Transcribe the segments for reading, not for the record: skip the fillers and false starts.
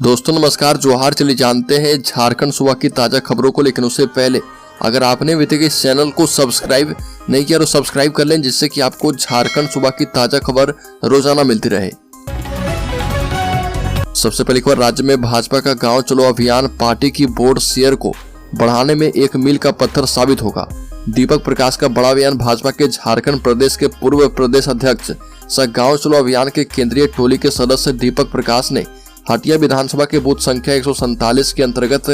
दोस्तों नमस्कार, जोहार। चलिए जानते हैं झारखंड सूबा की ताज़ा खबरों को, लेकिन उससे पहले अगर आपने अभी तक इस चैनल को सब्सक्राइब नहीं किया तो सब्सक्राइब कर लें, जिससे कि आपको झारखंड सूबा की ताज़ा खबर रोजाना मिलती रहे। सबसे पहली खबर, राज्य में भाजपा का गांव चलो अभियान पार्टी की वोट शेयर को बढ़ाने में एक मील का पत्थर साबित होगा। दीपक प्रकाश का बड़ा बयान। भाजपा के झारखंड प्रदेश के पूर्व प्रदेश अध्यक्ष सह गांव चलो अभियान के केंद्रीय टोली के सदस्य दीपक प्रकाश ने हटिया विधानसभा के बूथ संख्या 147 के अंतर्गत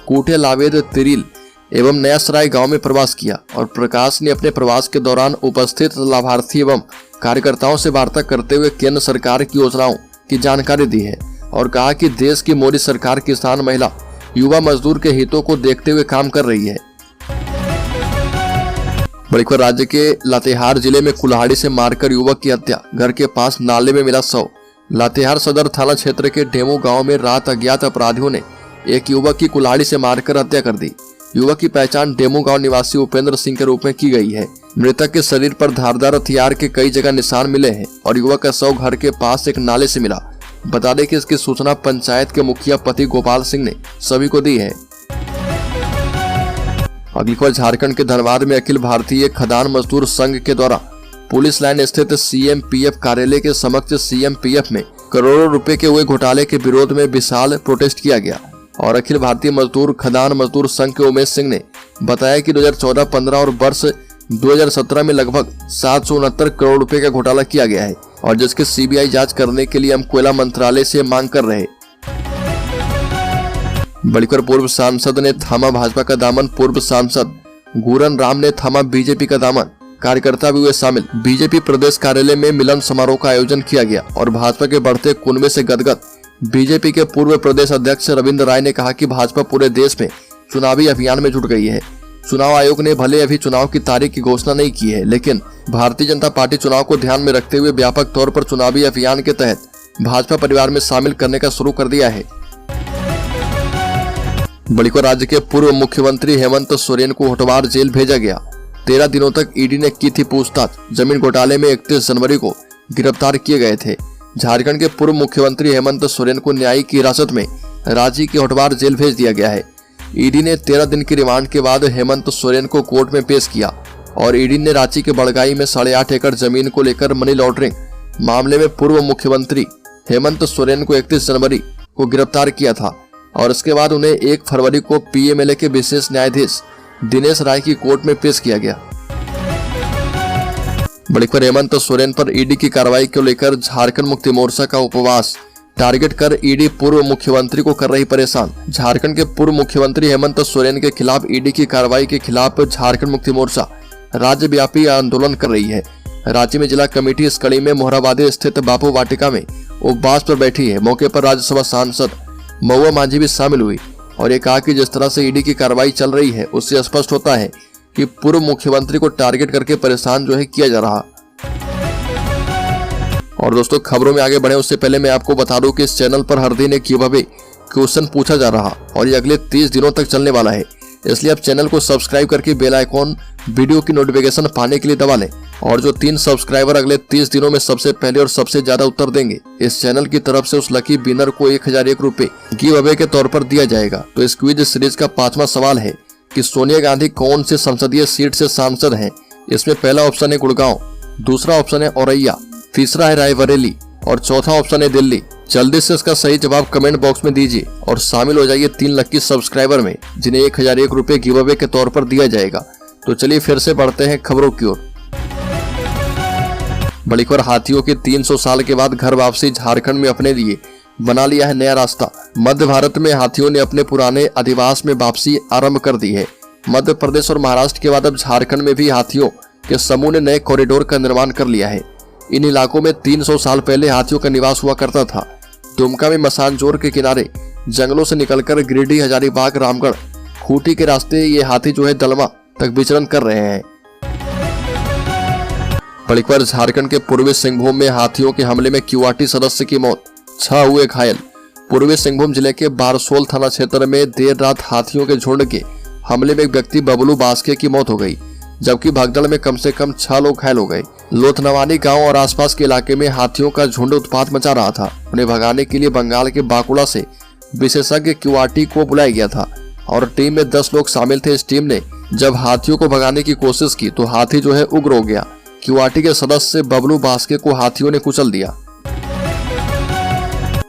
कुटे लावेद तिरिल एवं नया सराय गाँव में प्रवास किया और प्रकाश ने अपने प्रवास के दौरान उपस्थित लाभार्थी एवं कार्यकर्ताओं से वार्ता करते हुए केंद्र सरकार की योजनाओं की जानकारी दी है और कहा कि देश की मोदी सरकार किसान, महिला, युवा, मजदूर के हितों को देखते हुए काम कर रही है। बड़ी खबर, राज्य के लातेहार जिले में कुल्हाड़ी से मारकर युवक की हत्या, घर के पास नाले में मिला शव। लातेहार सदर थाना क्षेत्र के डेमो गांव में रात अज्ञात अपराधियों ने एक युवक की कुल्हाड़ी से मारकर हत्या कर दी। युवक की पहचान डेमो गांव निवासी उपेंद्र सिंह के रूप में की गई है। मृतक के शरीर पर धारदार हथियार के कई जगह निशान मिले हैं और युवक का शव घर के पास एक नाले से मिला। बता दें कि इसकी सूचना पंचायत के मुखिया पति गोपाल सिंह ने सभी को दी है। अगली खबर, झारखंड के धनबाद में अखिल भारतीय खदान मजदूर संघ के द्वारा पुलिस लाइन स्थित सीएमपीएफ कार्यालय के समक्ष सीएमपीएफ में करोड़ों रुपए के हुए घोटाले के विरोध में विशाल प्रोटेस्ट किया गया और अखिल भारतीय मजदूर खदान मजदूर संघ के उमेश सिंह ने बताया कि 2014-15 और वर्ष 2017 में लगभग 769 करोड़ रुपए का घोटाला किया गया है और जिसकी सीबीआई जांच करने के लिए हम कोयला मंत्रालय से मांग कर रहे। बड़ीकर पूर्व सांसद ने थामा भाजपा का दामन। पूर्व सांसद गुरन राम ने थामा बीजेपी का दामन, कार्यकर्ता भी हुए शामिल। बीजेपी प्रदेश कार्यालय में मिलन समारोह का आयोजन किया गया और भाजपा के बढ़ते कुनबे से गदगद बीजेपी के पूर्व प्रदेश अध्यक्ष रविंद्र राय ने कहा कि भाजपा पूरे देश में चुनावी अभियान में जुट गई है। चुनाव आयोग ने भले अभी चुनाव की तारीख की घोषणा नहीं की है, लेकिन भारतीय जनता पार्टी चुनाव को ध्यान में रखते हुए व्यापक तौर पर चुनावी अभियान के तहत भाजपा परिवार में शामिल करने का शुरू कर दिया है। बड़ीको, राज्य के पूर्व मुख्यमंत्री हेमंत सोरेन को होटवार जेल भेजा गया। 13 दिनों तक ईडी ने की थी पूछताछ। जमीन घोटाले में 31 जनवरी को गिरफ्तार किए गए थे। झारखंड के पूर्व मुख्यमंत्री हेमंत सोरेन को न्यायिक हिरासत में रांची की होटवार जेल भेज दिया गया है। ईडी ने 13 दिन की रिमांड के बाद हेमंत सोरेन को कोर्ट में पेश किया और ईडी ने रांची के बड़गाई में 8.5 एकड़ जमीन को लेकर मनी लॉन्ड्रिंग मामले में पूर्व मुख्यमंत्री हेमंत सोरेन को 31 जनवरी को गिरफ्तार किया था और इसके बाद उन्हें 1 फरवरी को पीएमएलए के विशेष न्यायाधीश दिनेश राय की कोर्ट में पेश किया गया। बड़ी खबर, हेमंत सोरेन पर ईडी की कार्रवाई को लेकर झारखंड मुक्ति मोर्चा का उपवास। टारगेट कर ईडी पूर्व मुख्यमंत्री को कर रही परेशान। झारखंड के पूर्व मुख्यमंत्री हेमंत सोरेन के खिलाफ ईडी की कार्रवाई के खिलाफ झारखंड मुक्ति मोर्चा राज्यव्यापी आंदोलन कर रही है। रांची में जिला कमेटी इस कड़ी में मोहराबादी स्थित बापू वाटिका में उपवास पर बैठी है। मौके पर राज्यसभा सांसद महुआ मांझी भी शामिल हुई और ये कहा कि जिस तरह से ईडी की कार्रवाई चल रही है उससे स्पष्ट होता है कि पूर्व मुख्यमंत्री को टारगेट करके परेशान किया जा रहा। और दोस्तों, खबरों में आगे बढ़े उससे पहले मैं आपको बता दूं कि इस चैनल पर हर दिन एक गिवअवे क्वेश्चन पूछा जा रहा और ये अगले 30 दिनों तक चलने वाला है, इसलिए आप चैनल को सब्सक्राइब करके बेल आइकॉन वीडियो की नोटिफिकेशन पाने के लिए दबा लें और जो 3 सब्सक्राइबर अगले 30 दिनों में सबसे पहले और सबसे ज्यादा उत्तर देंगे, इस चैनल की तरफ से उस लकी विनर को 1001 रुपए गिव अवे के तौर पर दिया जाएगा। तो इस क्विज सीरीज का 5वां सवाल है कि सोनिया गांधी कौन से संसदीय सीट से सांसद हैं। इसमें पहला ऑप्शन है गुड़गांव, दूसरा ऑप्शन है औरैया, तीसरा है रायबरेली और चौथा ऑप्शन है दिल्ली। जल्दी से इसका सही जवाब कमेंट बॉक्स में दीजिए और शामिल हो जाइए 3 लकी सब्सक्राइबर में, जिन्हें 1001 रुपए गिव अवे के तौर पर दिया जाएगा। तो चलिए फिर से बढ़ते हैं खबरों की ओर। बड़ी खबर, हाथियों के 300 साल के बाद घर वापसी। झारखंड में अपने लिए बना लिया है नया रास्ता। मध्य भारत में हाथियों ने अपने पुराने अधिवास में वापसी आरंभ कर दी है। मध्य प्रदेश और महाराष्ट्र के बाद अब झारखंड में भी हाथियों के समूह ने नए कॉरिडोर का निर्माण कर लिया है। इन इलाकों में 300 साल पहले हाथियों का निवास हुआ करता था। दुमका में मसानजोर के किनारे जंगलों से निकलकर गिरिडीह, हजारीबाग, रामगढ़, खूंटी के रास्ते ये हाथी दलमा तक विचरण कर रहे हैं। बड़ी खबर, झारखंड के पूर्वी सिंहभूम में हाथियों के हमले में क्यूआरटी सदस्य की मौत, 6 हुए घायल। पूर्वी सिंहभूम जिले के बारसोल थाना क्षेत्र में देर रात हाथियों के झुंड के हमले में एक व्यक्ति बबलू बास्के की मौत हो गई, जबकि भगदड़ में कम से कम 6 लोग घायल हो गए। लोथनवानी गांव और आसपास के इलाके में हाथियों का झुंड उत्पात मचा रहा था। उन्हें भगाने के लिए बंगाल के बांकुड़ा से विशेषज्ञ क्यूआरटी को बुलाया गया था और टीम में 10 लोग शामिल थे। इस टीम ने जब हाथियों को भगाने की कोशिश की तो हाथी जो है उग्र हो गया। क्यूआरटी के सदस्य बबलू बास्के को हाथियों ने कुचल दिया।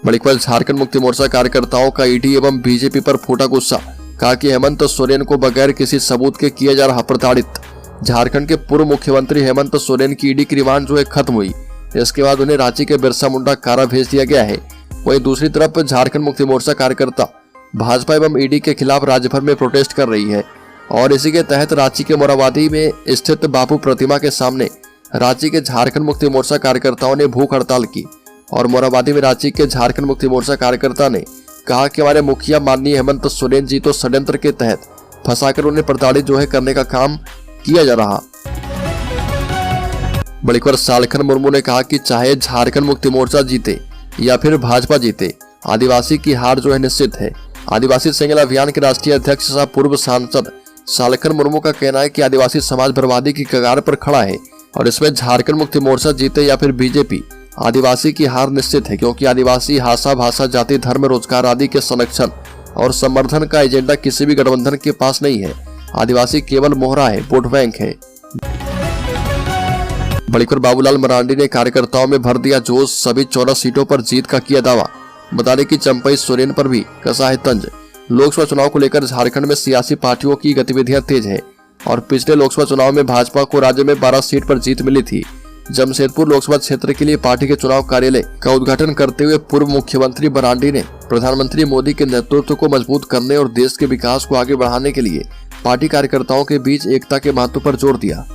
बड़ी खबर, झारखंड मुक्ति मोर्चा कार्यकर्ताओं का ईडी एवं बीजेपी पर फूटा गुस्सा। कहा कि हेमंत सोरेन को बगैर किसी सबूत के किया जा रहा प्रताड़ित। झारखंड के पूर्व मुख्यमंत्री हेमंत सोरेन की ईडी की रिमांड जो है खत्म हुई। इसके बाद उन्हें रांची के बिरसा मुंडा कारा भेज दिया गया है। वहीं दूसरी तरफ झारखंड मुक्ति मोर्चा कार्यकर्ता भाजपा एवं ईडी के खिलाफ राज्य भर में प्रोटेस्ट कर रही है और इसी के तहत रांची के मोराबादी में स्थित बापू प्रतिमा के सामने रांची के झारखंड मुक्ति मोर्चा कार्यकर्ताओं ने भूख हड़ताल की। और मोराबादी में रांची के झारखंड मुक्ति मोर्चा कार्यकर्ता ने कहा कि हमारे मुखिया माननीय हेमंत सोरेन जी तो षड्यंत्र के तहत फंसाकर उन्हें प्रताड़ित जो है करने का काम किया जा रहा। बड़ी खबर, सालखन मुर्मू ने कहा कि चाहे झारखंड मुक्ति मोर्चा जीते या फिर भाजपा जीते, आदिवासी की हार जो है निश्चित है। आदिवासी सिंगल अभियान के राष्ट्रीय अध्यक्ष तथा पूर्व सांसद सालखन मुर्मू का कहना है कि आदिवासी समाज बर्बादी की कगार पर खड़ा है और इसमें झारखंड मुक्ति मोर्चा जीते या फिर बीजेपी, आदिवासी की हार निश्चित है, क्योंकि आदिवासी भाषा, जाति, धर्म, रोजगार आदि के संरक्षण और संवर्धन का एजेंडा किसी भी गठबंधन के पास नहीं है। आदिवासी केवल मोहरा है, वोट बैंक है। बड़ी खबर, बाबूलाल मरांडी ने कार्यकर्ताओं में भर दिया जोश, सभी 14 सीटों पर जीत का किया दावा। बता दें कि चंपई सोरेन पर भी कसा है तंज। लोकसभा चुनाव को लेकर झारखंड में सियासी पार्टियों की गतिविधियां तेज है और पिछले लोकसभा चुनाव में भाजपा को राज्य में 12 सीट पर जीत मिली थी। जमशेदपुर लोकसभा क्षेत्र के लिए पार्टी के चुनाव कार्यालय का उद्घाटन करते हुए पूर्व मुख्यमंत्री मरांडी ने प्रधानमंत्री मोदी के नेतृत्व को मजबूत करने और देश के विकास को आगे बढ़ाने के लिए पार्टी कार्यकर्ताओं के बीच एकता के महत्व पर जोर दिया।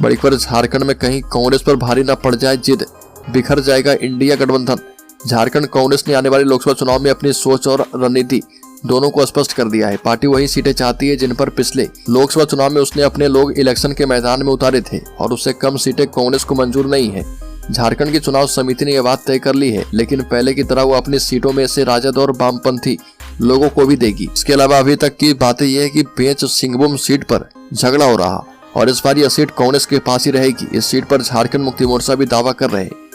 बड़ी खबर, झारखंड में कहीं कांग्रेस पर भारी न पड़ जाए जिद, बिखर जाएगा इंडिया गठबंधन। झारखंड कांग्रेस ने आने वाले लोकसभा चुनाव में अपनी सोच और रणनीति दोनों को स्पष्ट कर दिया है। पार्टी वही सीटें चाहती है जिन पर पिछले लोकसभा चुनाव में उसने अपने लोग इलेक्शन के मैदान में उतारे थे और उससे कम सीटें कांग्रेस को मंजूर नहीं है। झारखंड की चुनाव समिति ने यह बात तय कर ली है, लेकिन पहले की तरह वो अपनी सीटों में से राजद और वामपंथी लोगों को भी देगी। इसके अलावा अभी तक की बातें यह है कि पेंच सिंहभूम सीट पर झगड़ा हो रहा और इस बार यह सीट कांग्रेस के पास ही रहेगी। इस सीट पर झारखंड मुक्ति मोर्चा भी दावा कर रहे हैं।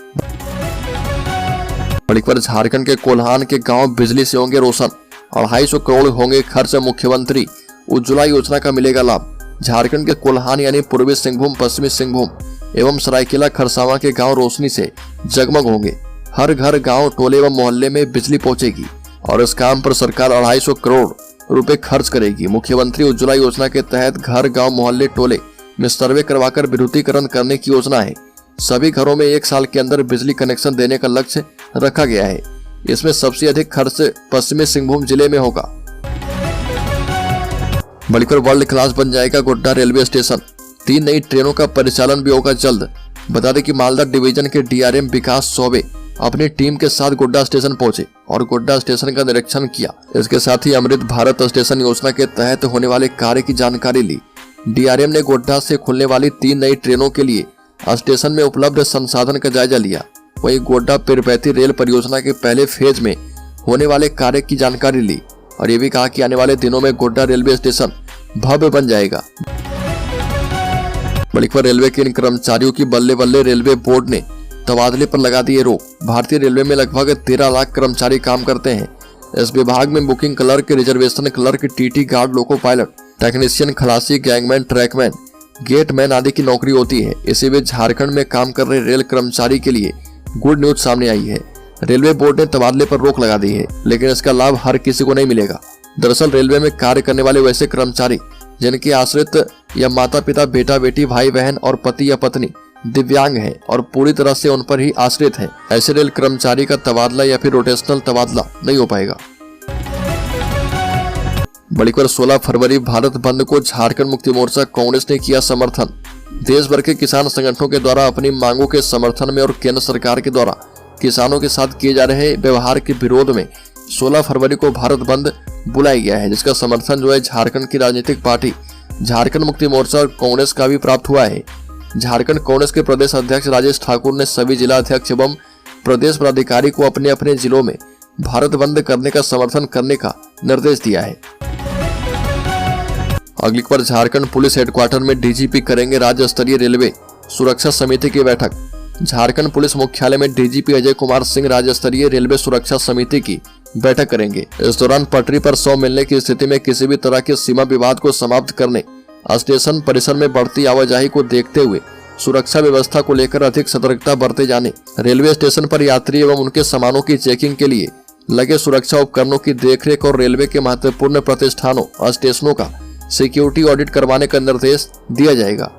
बड़ी खबर, झारखंड के कोल्हान के गांव बिजली से होंगे रोशन, 250 करोड़ होंगे खर्च, मुख्यमंत्री उज्ज्वला योजना का मिलेगा लाभ। झारखंड के कोल्हान यानी पूर्वी सिंहभूम, पश्चिमी सिंहभूम एवं सरायकेला खरसावां के गांव रोशनी से जगमग होंगे। हर घर, गांव, टोले एवं मोहल्ले में बिजली पहुंचेगी और इस काम पर सरकार 250 करोड़ रुपए खर्च करेगी। मुख्यमंत्री उज्ज्वला योजना के तहत घर, गाँव, मोहल्ले, टोले में सर्वे करवाकर विद्युतीकरण करने की योजना है। सभी घरों में 1 साल के अंदर बिजली कनेक्शन देने का लक्ष्य रखा गया है। इसमें सबसे अधिक खर्च पश्चिमी सिंहभूम जिले में होगा। बड़ी खबर, वर्ल्ड क्लास बन जाएगा गोड्डा रेलवे स्टेशन, 3 नई ट्रेनों का परिचालन भी होगा जल्द। बता दें कि मालदा डिवीजन के डीआरएम विकास चौबे अपनी टीम के साथ गोड्डा स्टेशन पहुंचे और गोड्डा स्टेशन का निरीक्षण किया। इसके साथ ही अमृत भारत स्टेशन योजना के तहत होने वाले कार्य की जानकारी ली। डीआरएम ने गोड्डा से खुलने वाली 3 नई ट्रेनों के लिए स्टेशन में उपलब्ध संसाधन का जायजा लिया। वहीं गोड्डा पिरपैती रेल परियोजना के पहले फेज में होने वाले कार्य की जानकारी ली और ये भी कहा कि आने वाले दिनों में गोड्डा रेलवे स्टेशन भव्य बन जाएगा। बड़ी खबर, रेलवे के इन कर्मचारियों की बल्ले बल्ले, रेलवे बोर्ड ने तबादले पर लगा दिए रोक। भारतीय रेलवे में लगभग 13 लाख कर्मचारी काम करते हैं। इस विभाग में booking clerk, reservation clerk, TT, guard, loco pilot, technician, खलासी, गैंगमैन, ट्रैकमैन, गेटमैन आदि की नौकरी होती है। इसी बीच झारखंड में काम कर रहे रेल कर्मचारी के लिए गुड न्यूज सामने आई है। रेलवे बोर्ड ने तबादले पर रोक लगा दी है, लेकिन इसका लाभ हर किसी को नहीं मिलेगा। दरअसल रेलवे में कार्य करने वाले वैसे कर्मचारी जिनके आश्रित या माता पिता, बेटा बेटी, भाई बहन और पति या पत्नी दिव्यांग है और पूरी तरह से उन पर ही आश्रित है, ऐसे रेल कर्मचारी का तबादला या फिर रोटेशनल तबादला नहीं हो पाएगा। बड़ी खबर, 16 फरवरी भारत बंद को झारखंड मुक्ति मोर्चा कांग्रेस ने किया समर्थन। देश भर के किसान संगठनों के द्वारा अपनी मांगों के समर्थन में और केंद्र सरकार के द्वारा किसानों के साथ किए जा रहे व्यवहार के विरोध में 16 फरवरी को भारत बंद बुलाया गया है, जिसका समर्थन जो है झारखंड की राजनीतिक पार्टी झारखंड मुक्ति मोर्चा और कांग्रेस का भी प्राप्त हुआ है। झारखंड कांग्रेस के प्रदेश अध्यक्ष राजेश ठाकुर ने सभी जिला अध्यक्ष एवं प्रदेश पदाधिकारी को अपने अपने जिलों में भारत बंद करने का समर्थन करने का निर्देश दिया है। अगली खबर, झारखंड पुलिस हेडक्वार्टर में डीजीपी करेंगे राज्य स्तरीय रेलवे सुरक्षा समिति की बैठक। झारखंड पुलिस मुख्यालय में डीजीपी अजय कुमार सिंह राज्य स्तरीय रेलवे सुरक्षा समिति की बैठक करेंगे। इस दौरान पटरी पर शव मिलने की स्थिति में किसी भी तरह के सीमा विवाद को समाप्त करने, स्टेशन परिसर में बढ़ती आवाजाही को देखते हुए सुरक्षा व्यवस्था को लेकर अधिक सतर्कता बरते जाने, रेलवे स्टेशन पर यात्री एवं उनके सामानों की चेकिंग के लिए लगे सुरक्षा उपकरणों की देखरेख और रेलवे के महत्वपूर्ण प्रतिष्ठानों स्टेशनों का सिक्योरिटी ऑडिट करवाने का निर्देश दिया जाएगा।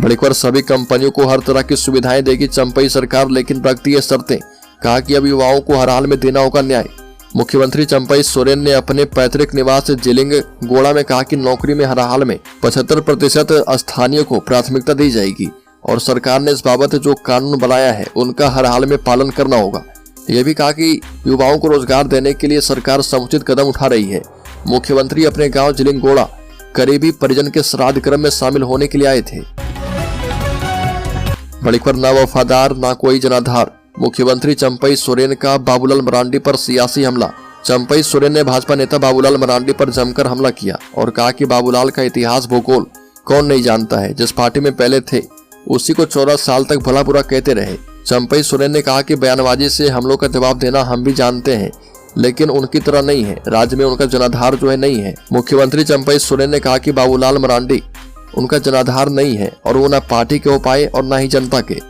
बड़ी खबर, सभी कंपनियों को हर तरह की सुविधाएं देगी चंपई सरकार, लेकिन रखती है शर्तें। कहा कि अब युवाओं को हर हाल में देना होगा न्याय। मुख्यमंत्री चंपई सोरेन ने अपने पैतृक निवास जिलिंग गोड़ा में कहा कि नौकरी में हर हाल में 75% स्थानीय को प्राथमिकता दी जाएगी और सरकार ने इस बाबत जो कानून बनाया है उनका हर हाल में पालन करना होगा। यह भी कहा कि युवाओं को रोजगार देने के लिए सरकार समुचित कदम उठा रही है। मुख्यमंत्री अपने गांव जिलिंग गोड़ा करीबी परिजन के श्राद्ध क्रम में शामिल होने के लिए आए थे। बड़ी खबर, ना वफादार ना कोई जनाधार, मुख्यमंत्री चंपई सोरेन का बाबूलाल मरांडी पर सियासी हमला। चंपई सोरेन ने भाजपा नेता बाबूलाल मरांडी पर जमकर हमला किया और कहा कि बाबूलाल का इतिहास भूगोल कौन नहीं जानता है। जिस पार्टी में पहले थे उसी को 14 साल तक भला बुरा कहते रहे। चंपई सोरेन ने कहा कि बयानबाजी से हमलों का जवाब देना हम भी जानते हैं, लेकिन उनकी तरह नहीं है। राज्य में उनका जनाधार जो है नहीं है। मुख्यमंत्री चंपई सोरेन ने कहा कि बाबूलाल मरांडी उनका जनाधार नहीं है और वो न पार्टी के हो पाए और न ही जनता के।